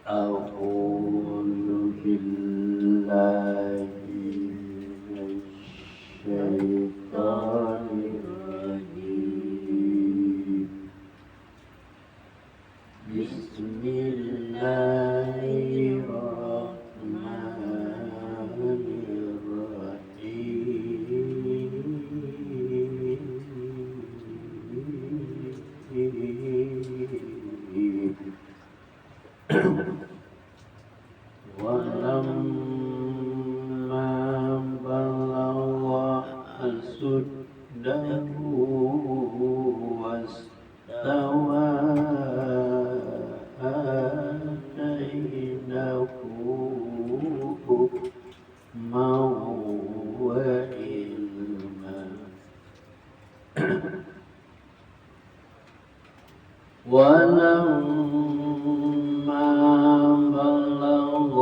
أعوذ بالله من الشيطان الرجيم بسم الله الرحمن الرحيم ولما بلغ أشده واستوى آتيناه حكما وعلما ولما بلغ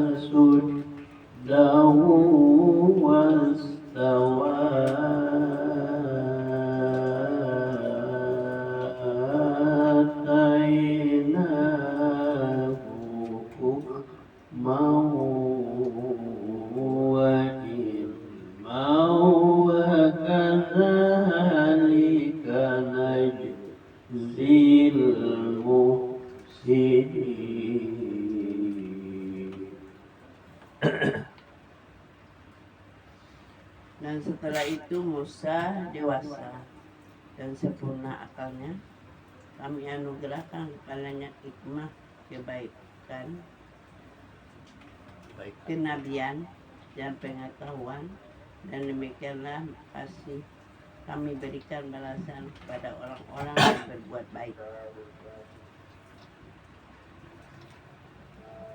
أشده واستوى آتيناه حكما وعلما وكذلك نجزي المحسنين. Dan setelah itu Musa dewasa dan sempurna akalnya. Kami anugerahkan kepadanya hikmah, kebaikan, kenabian dan pengetahuan, dan demikianlah kasih kami berikan balasan kepada orang-orang yang berbuat baik.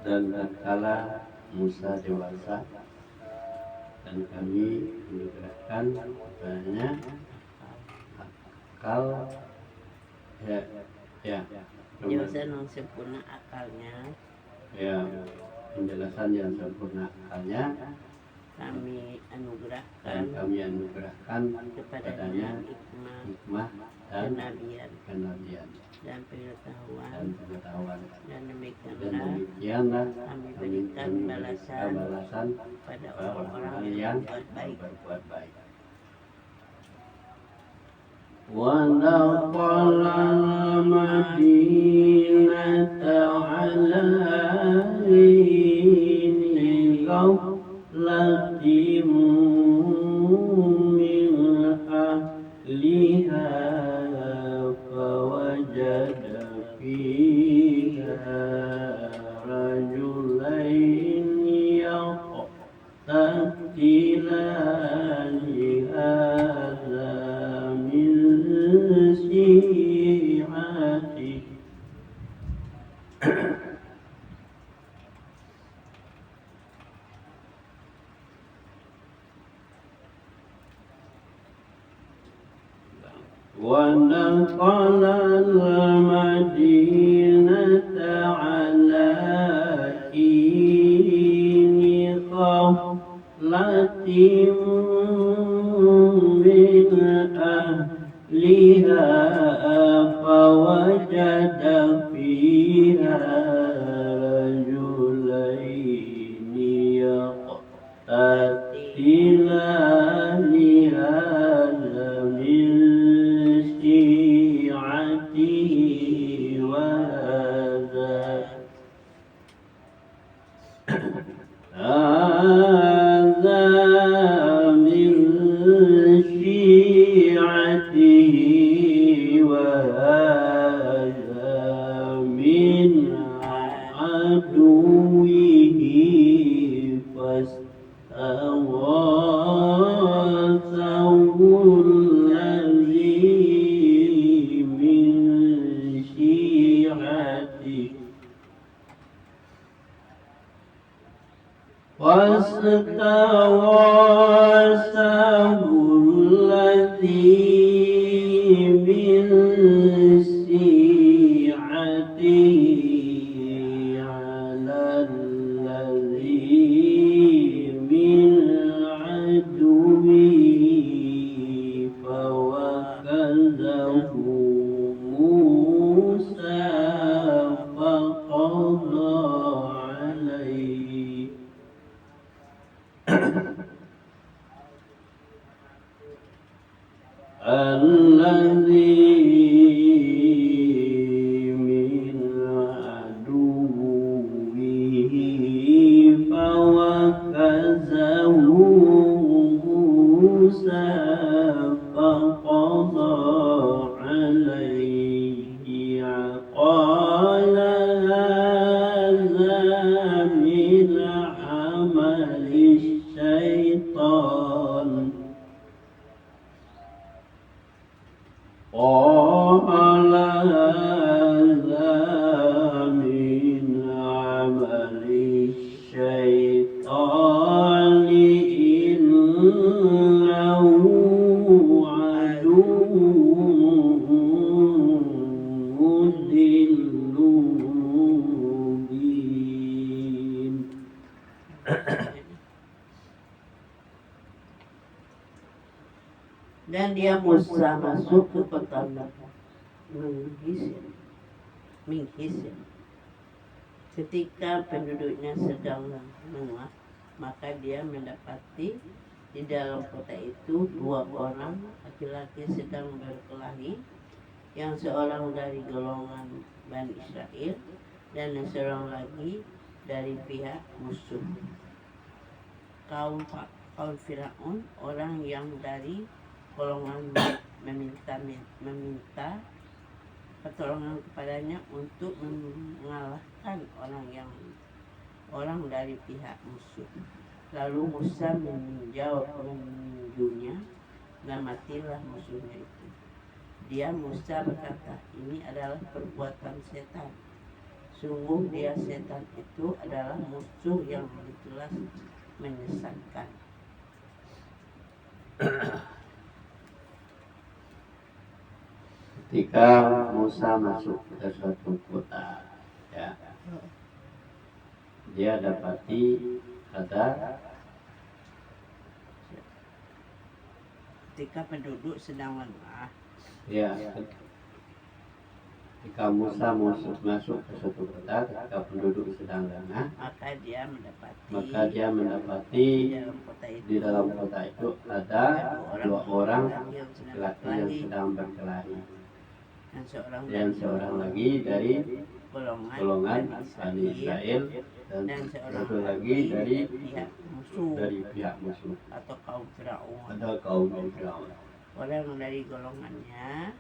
Dan tatkala Musa dewasa dan kami memberikan kepadanya akal Penjelasan yang sempurna akalnya, penjelasan yang sempurna akalnya, kami anugerahkan kepadanya hikmah dan kenabian dan pengetahuan, dan demikianlah kami berikan balasan pada orang-orang yang berbuat baik. ودخل المدينة على حين غفلة من أهلها فوجد فيها رجلين يقتتلان هذا من شيعته ودخل المدينة على حين غفلة من أهلها فوجد فيها رجلين يقتتلان هذا من شيعته وهذا من شيعته وهذا من عدوه فاستغاثه الذي من شيعته واستغاثه الذي من شيعته على الذي من عدوه فوكزه موسى فقضى dia Musa masuk ke kota Menghisin. Ketika penduduknya sedang menguap, maka dia mendapati di dalam kota itu 2 orang laki-laki sedang berkelahi, yang seorang dari golongan Bani Israel dan yang seorang lagi dari pihak musuh. Kaum Firaun, orang yang dari golongan meminta pertolongan kepadanya untuk mengalahkan orang dari pihak musuh. Lalu Musa menjawab peninjunya, dan matilah musuhnya itu. Dia Musa berkata, ini adalah perbuatan setan. Sungguh dia setan itu adalah musuh yang jelas menyesatkan. Ketika Musa masuk ke suatu kota, ya, dia dapati ada Ketika penduduk sedang lengah, ya, ketika Musa masuk ke suatu kota, ketika penduduk sedang lengah, maka dia mendapati di dalam kota itu ada 2 orang laki-laki yang sedang berkelahi, dan seorang lagi dari golongan Bani Israel, dan satu lagi dari pihak musuh atau kaum Firaun. Orang dari golongannya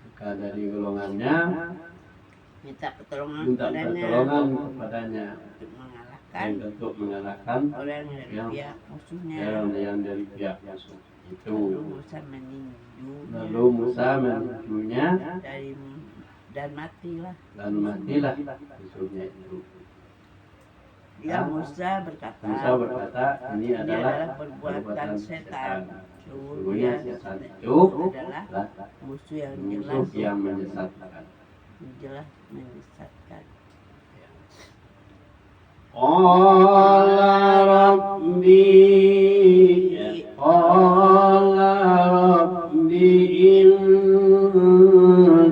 minta pertolongan kepadanya untuk mengalahkan orang orang dari pihak musuhnya. yang dari pihak musuh itu. Lalu Musa meninjunya dan matilah musuhnya itu. Dia Musa berkata, ini adalah perbuatan setan. Sesungguhnya setan itu adalah musuh yang menyesatkan. jelas menyesatkan. Qala rabbi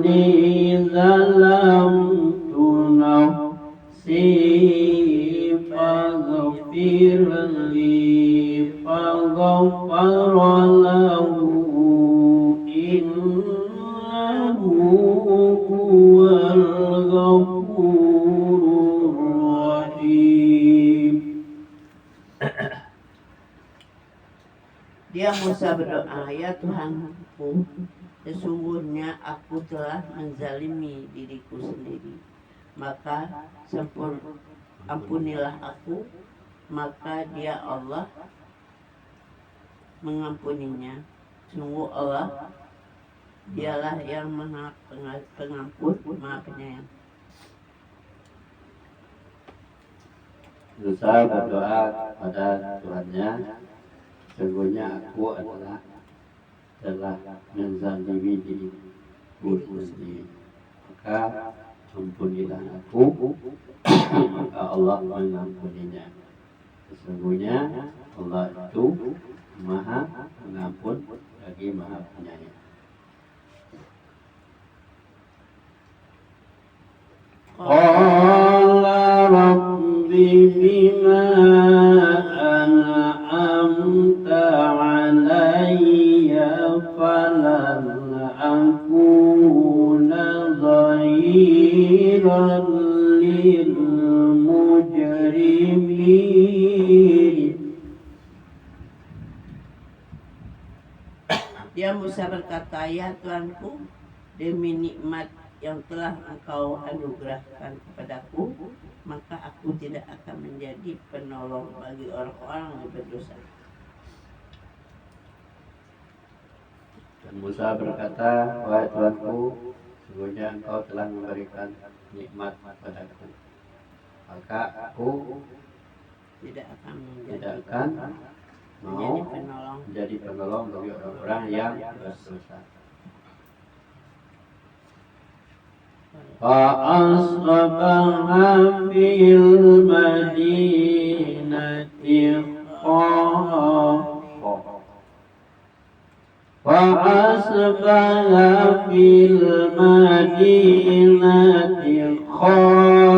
inni zalamtu nafsi faghfir li faghfara lahu innahu huwal ghafurur rahim. Dia Musa berdoa, ya Tuhanku, sesungguhnya aku telah menzalimi diriku sendiri, maka ampunilah aku. Maka dia Allah mengampuninya. Sungguh Allah dialah yang maha pengampun, maha penyayang. Musa berdoa pada Tuhannya, sesungguhnya aku telah menzalimi diriku sendiri, maka ampunilah aku. Maka Allah mengampuninya. Sesungguhnya Allah itu maha pengampun lagi maha penyayang. Qala rabbi bima an'amta alayya falan akuna zahiran lil mujrimin. Dia Musa berkata, ya Tuanku, demi nikmat yang telah Engkau anugerahkan kepadaku, maka aku tidak akan menjadi penolong bagi orang-orang yang berdosa. Dan Musa berkata, wahai Tuanku, sesungguhnya Engkau telah memberikan nikmat padaku, maka aku tidak akan mau menjadi penolong bagi orang-orang yang berdosa. Fa'asbaha fil madinati khafa وأصبح في المدينة خائفا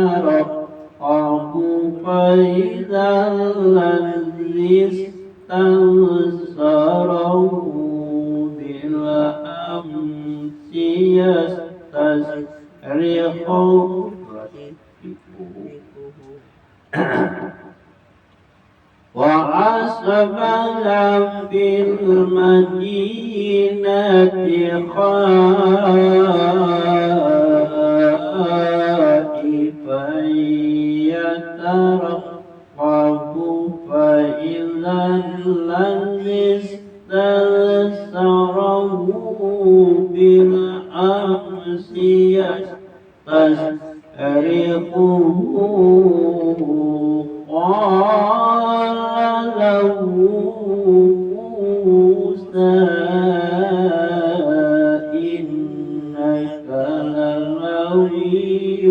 يترقب فإذا الذي استنصره بالأمس يستصرخه وأصبح في المدينة خائفا يترقب فإذا الذي استنصره بالأمس يستصرخه قال له موسى إنك لغوي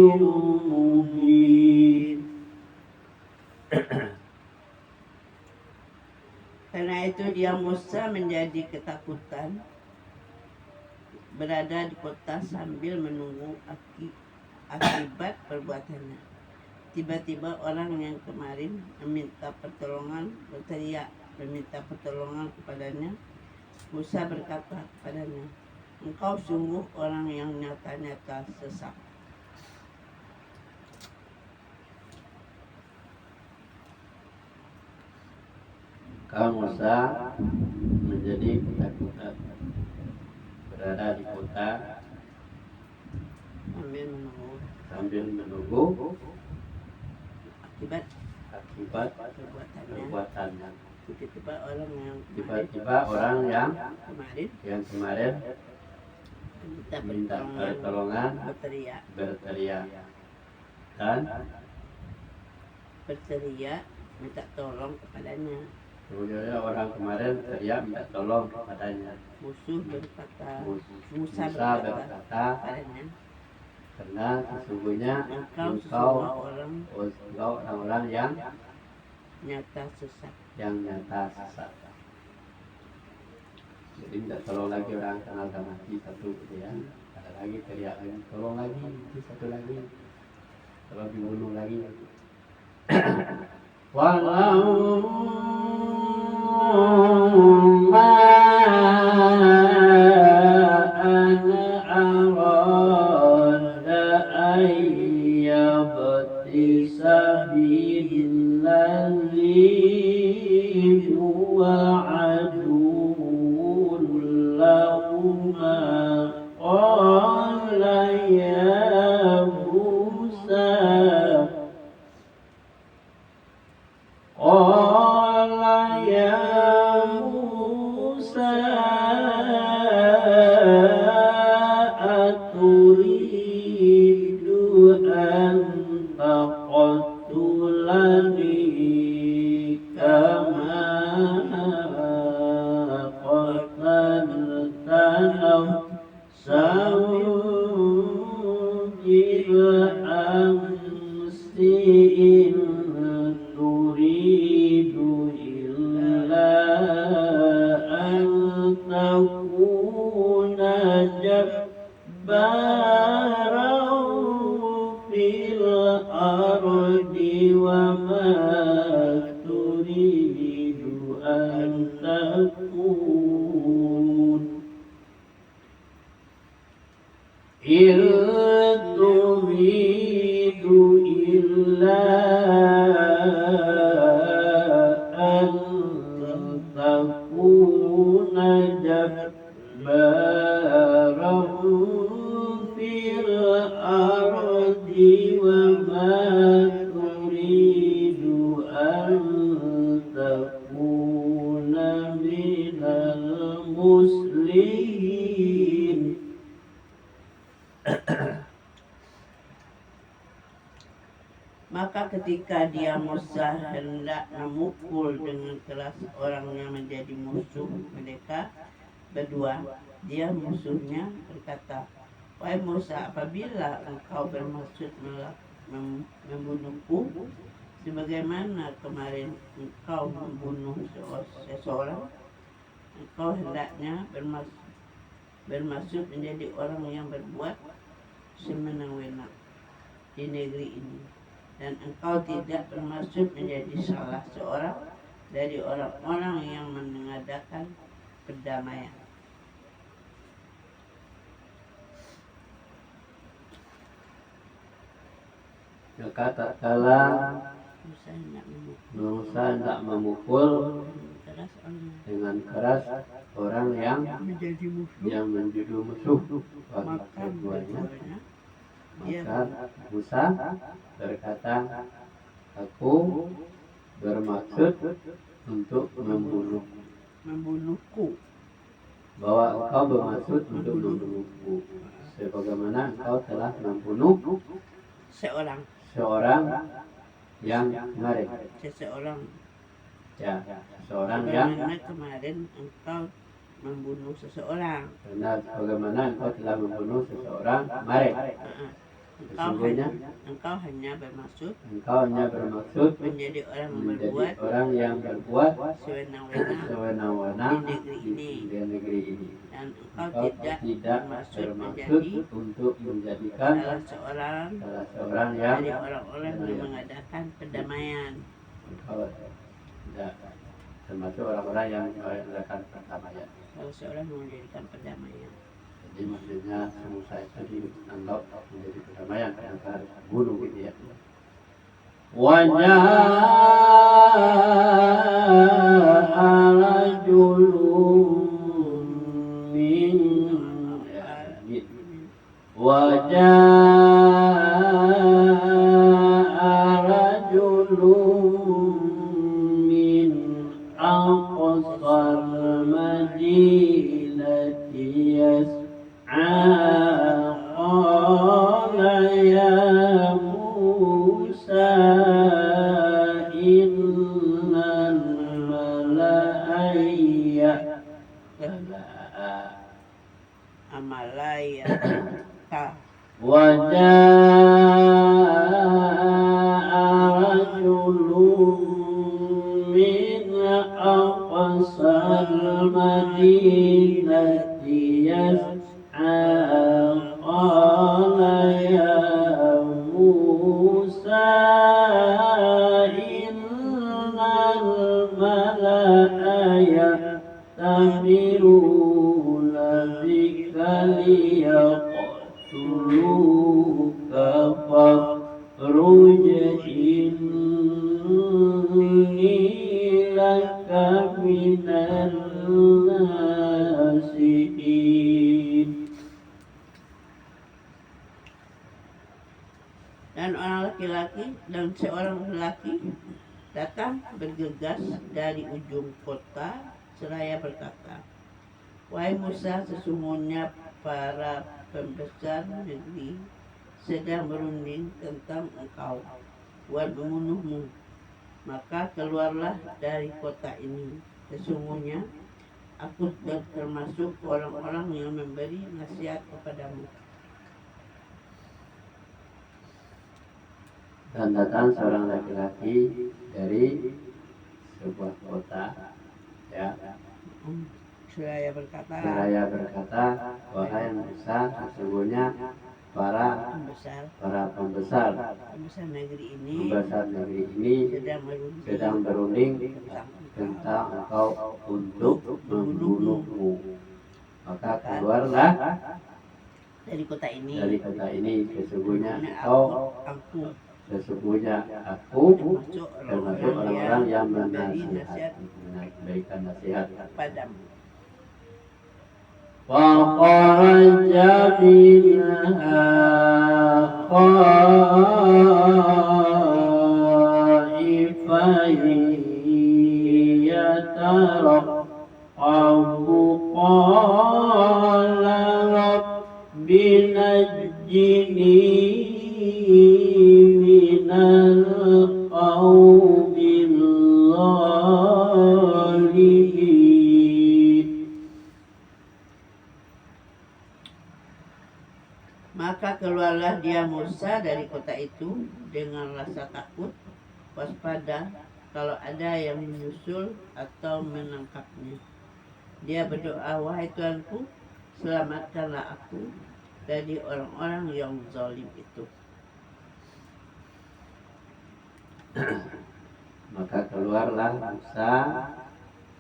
مبين. Karena itu dia Musa menjadi ketakutan berada di kota sambil menunggu akibat perbuatannya. Tiba-tiba orang yang kemarin meminta pertolongan berteriak meminta pertolongan kepadanya. Musa berkata kepadanya, engkau sungguh orang yang nyata-nyata sesat. Maka Musa menjadi ketakutan berada di kota sambil menunggu akibat perbuatannya. Tiba-tiba orang yang kemarin minta pertolongan berteriak dan minta tolong kepadanya. kemudian orang kemarin teriak minta tolong kepadanya. Musa berkata kepadanya, karena sesungguhnya engkau orang-orang yang nyata sesat. Jadi minta tolong lagi orang kenal mati satu gitu ya. Ada lagi teriak lagi, tolong lagi, satu lagi, tolong dibunuh lagi. Walamma arada an yabtisa billadzi huwa aduwwun lahuma qala ya Musa aturidu an taqtulani kama qatalta nafsan bil amsi in turidu illa an takuna jabbaran fil ardi wa ma turidu an takun in turidu illa an takuna jabbaran fil ardi wa ma turidu an takuna minal muslimin. Maka ketika dia Musa hendak memukul dengan keras orang yang menjadi musuh mereka berdua, dia musuhnya berkata, wahai Musa, apabila engkau bermaksud membunuhku, sebagaimana kemarin engkau membunuh seseorang, engkau hendaknya bermaksud menjadi orang yang berbuat semenang-menang di negeri ini, dan engkau tidak bermaksud menjadi salah seorang dari orang-orang yang mengadakan perdamaian. Maka tatkala Musa hendak memukul keras orang dengan keras orang yang menjadi musuh, menjadi musuh bagi maka keduanya, dia maka Musa berkata, aku bermaksud untuk membunuhku. Bahwa engkau bermaksud untuk membunuhku, sebagaimana engkau telah membunuh Seseorang yang kemarin. Seseorang Ya, seseorang yang Bagaimana kemarin engkau membunuh seseorang. bagaimana engkau telah membunuh seseorang kemarin. Engkau hanya bermaksud menjadi menjadi orang yang berbuat sewenang-wenang di negeri ini. dan engkau tidak bermaksud untuk menjadikan salah seorang yang dari orang-orang yang mengadakan perdamaian. Engkau tidak termasuk orang-orang yang mengadakan perdamaian. Salah seorang yang menjadikan perdamaian. Jadi maksudnya Musa itu dianggap menjadi perdamaian karena harus bunuh gitu ya. Dan orang laki-laki dan seorang lelaki datang bergegas dari ujung kota seraya berkata, "Wahai Musa, sesungguhnya para pembesar negeri sedang berunding tentang engkau buat membunuhmu. Maka keluarlah dari kota ini. Sesungguhnya aku termasuk orang-orang yang memberi nasihat kepadamu." Dan datang seorang laki-laki dari sebuah kota, ya. Seraya berkata, "Wahai Musa, sesungguhnya para pembesar negeri ini sedang berunding tentang engkau untuk membunuhmu. Maka keluarlah dari kota ini. Sesungguhnya aku termasuk orang-orang yang memberikan nasihat padamu." فخرج منها خائفا يترقب قال رب نجني من القوم الظالمين. Maka keluarlah dia Musa dari kota itu dengan rasa takut waspada kalau ada yang menyusul atau menangkapnya. Dia berdoa, wahai Tuanku, selamatkanlah aku dari orang-orang yang zalim itu. Maka keluarlah Musa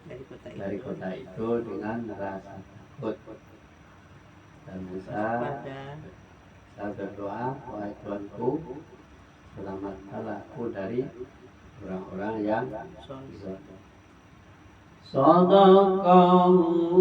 Dari kota dari kota itu dengan rasa takut. Dan Musa berdoa, wahai Tuanku, selamatkanlah aku dari orang-orang yang zalim. Sadaqallahu